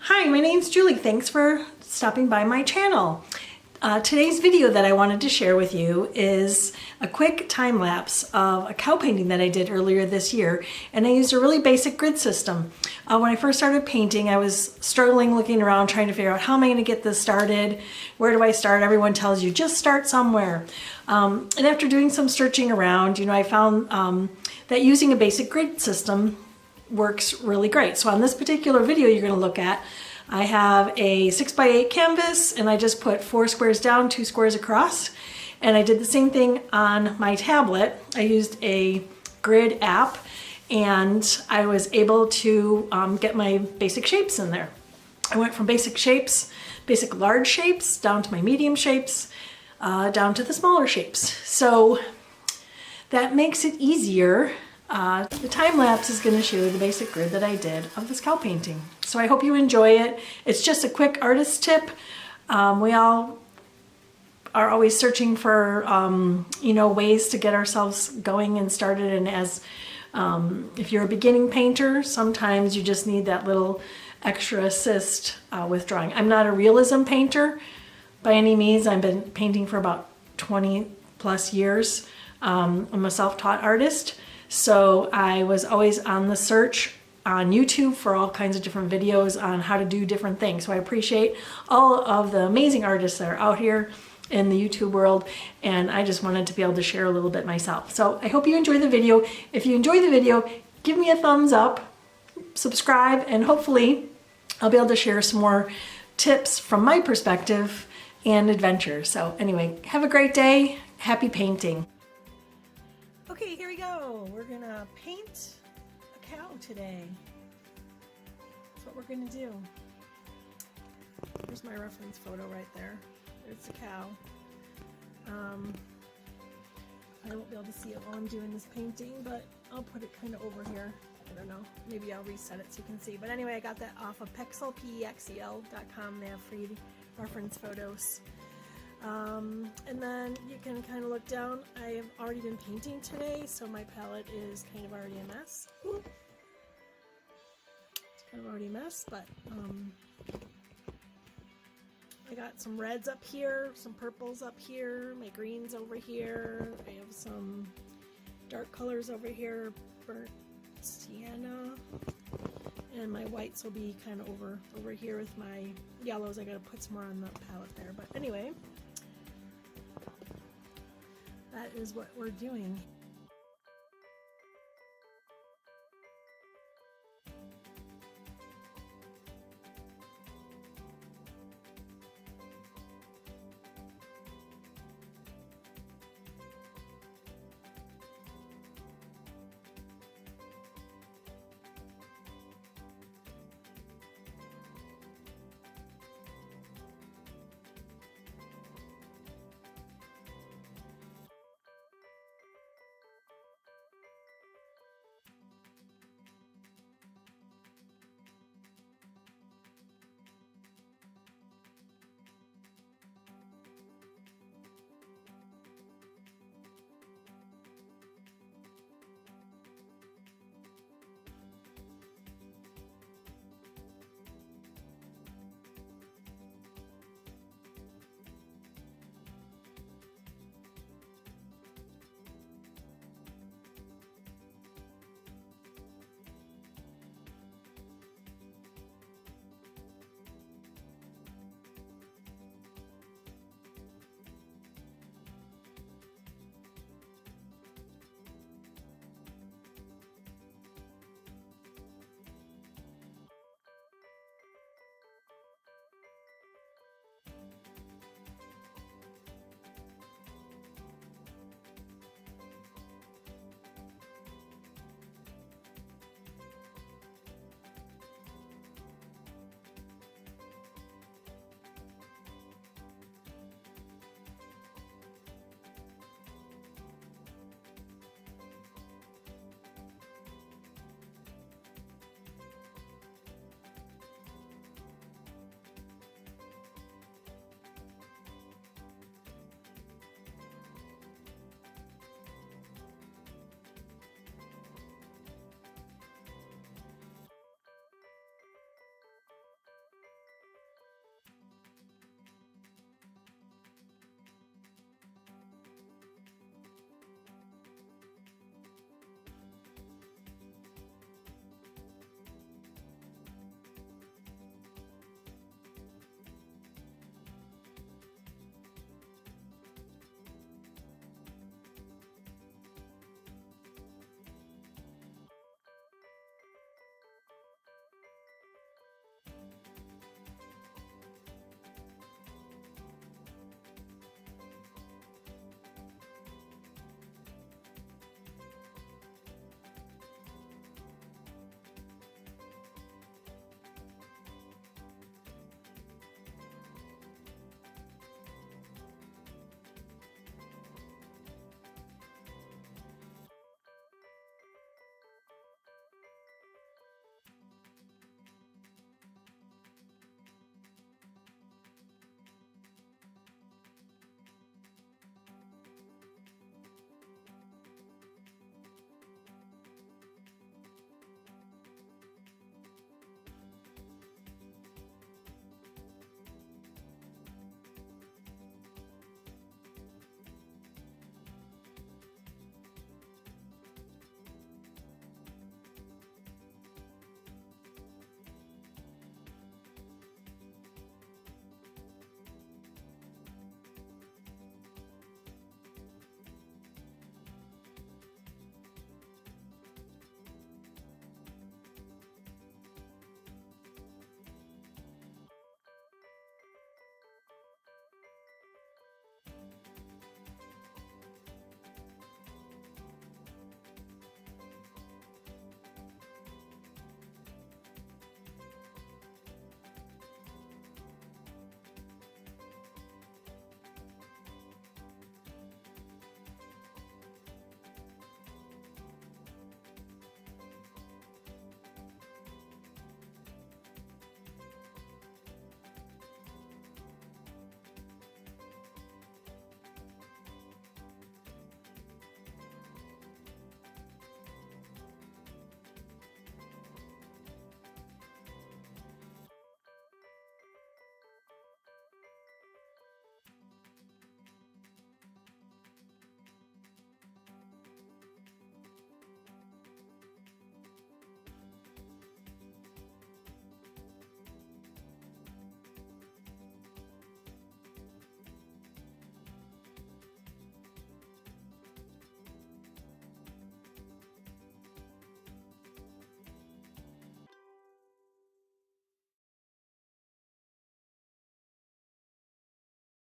Hi, my name's Julie. Thanks for stopping by my channel. Today's video that I wanted to share with you is a quick time lapse of a cow painting that I did earlier this year, and I used a really basic grid system. When I first started painting, I was struggling looking around trying to figure out how am I going to get this started, where do I start? Everyone tells you just start somewhere. And after doing some searching around, I found that using a basic grid system works really great. So on this particular video you're going to look at, I have a 6x8 canvas and I just put 4 squares down, 2 squares across. And I did the same thing on my tablet. I used a grid app and I was able to get my basic shapes in there. I went from basic shapes, basic large shapes, down to my medium shapes, down to the smaller shapes. So that makes it easier. The time lapse is going to show the basic grid that I did of this cow painting. So I hope you enjoy it. It's just a quick artist tip. We all are always searching for, ways to get ourselves going and started. And as if you're a beginning painter, sometimes you just need that little extra assist with drawing. I'm not a realism painter by any means. I've been painting for about 20 plus years. I'm a self-taught artist. So I was always on the search on YouTube for all kinds of different videos on how to do different things. So I appreciate all of the amazing artists that are out here in the YouTube world, and I just wanted to be able to share a little bit myself. So I hope you enjoy the video. If you enjoy the video, give me a thumbs up, subscribe, and hopefully I'll be able to share some more tips from my perspective and adventures. So anyway, have a great day. Happy painting. Okay, here we go. We're gonna paint a cow today. That's what we're gonna do. Here's my reference photo right there. There's the cow. I won't be able to see it while I'm doing this painting, but I'll put it kind of over here. I don't know. Maybe I'll reset it so you can see. But anyway, I got that off of pexel.com. They have free reference photos. And then you can kind of look down. I have already been painting today, so my palette is kind of already a mess. It's kind of already a mess, but I got some reds up here, some purples up here, my greens over here. I have some dark colors over here, burnt sienna, and my whites will be kind of over here with my yellows. I gotta put some more on the palette there, but anyway. That is what we're doing.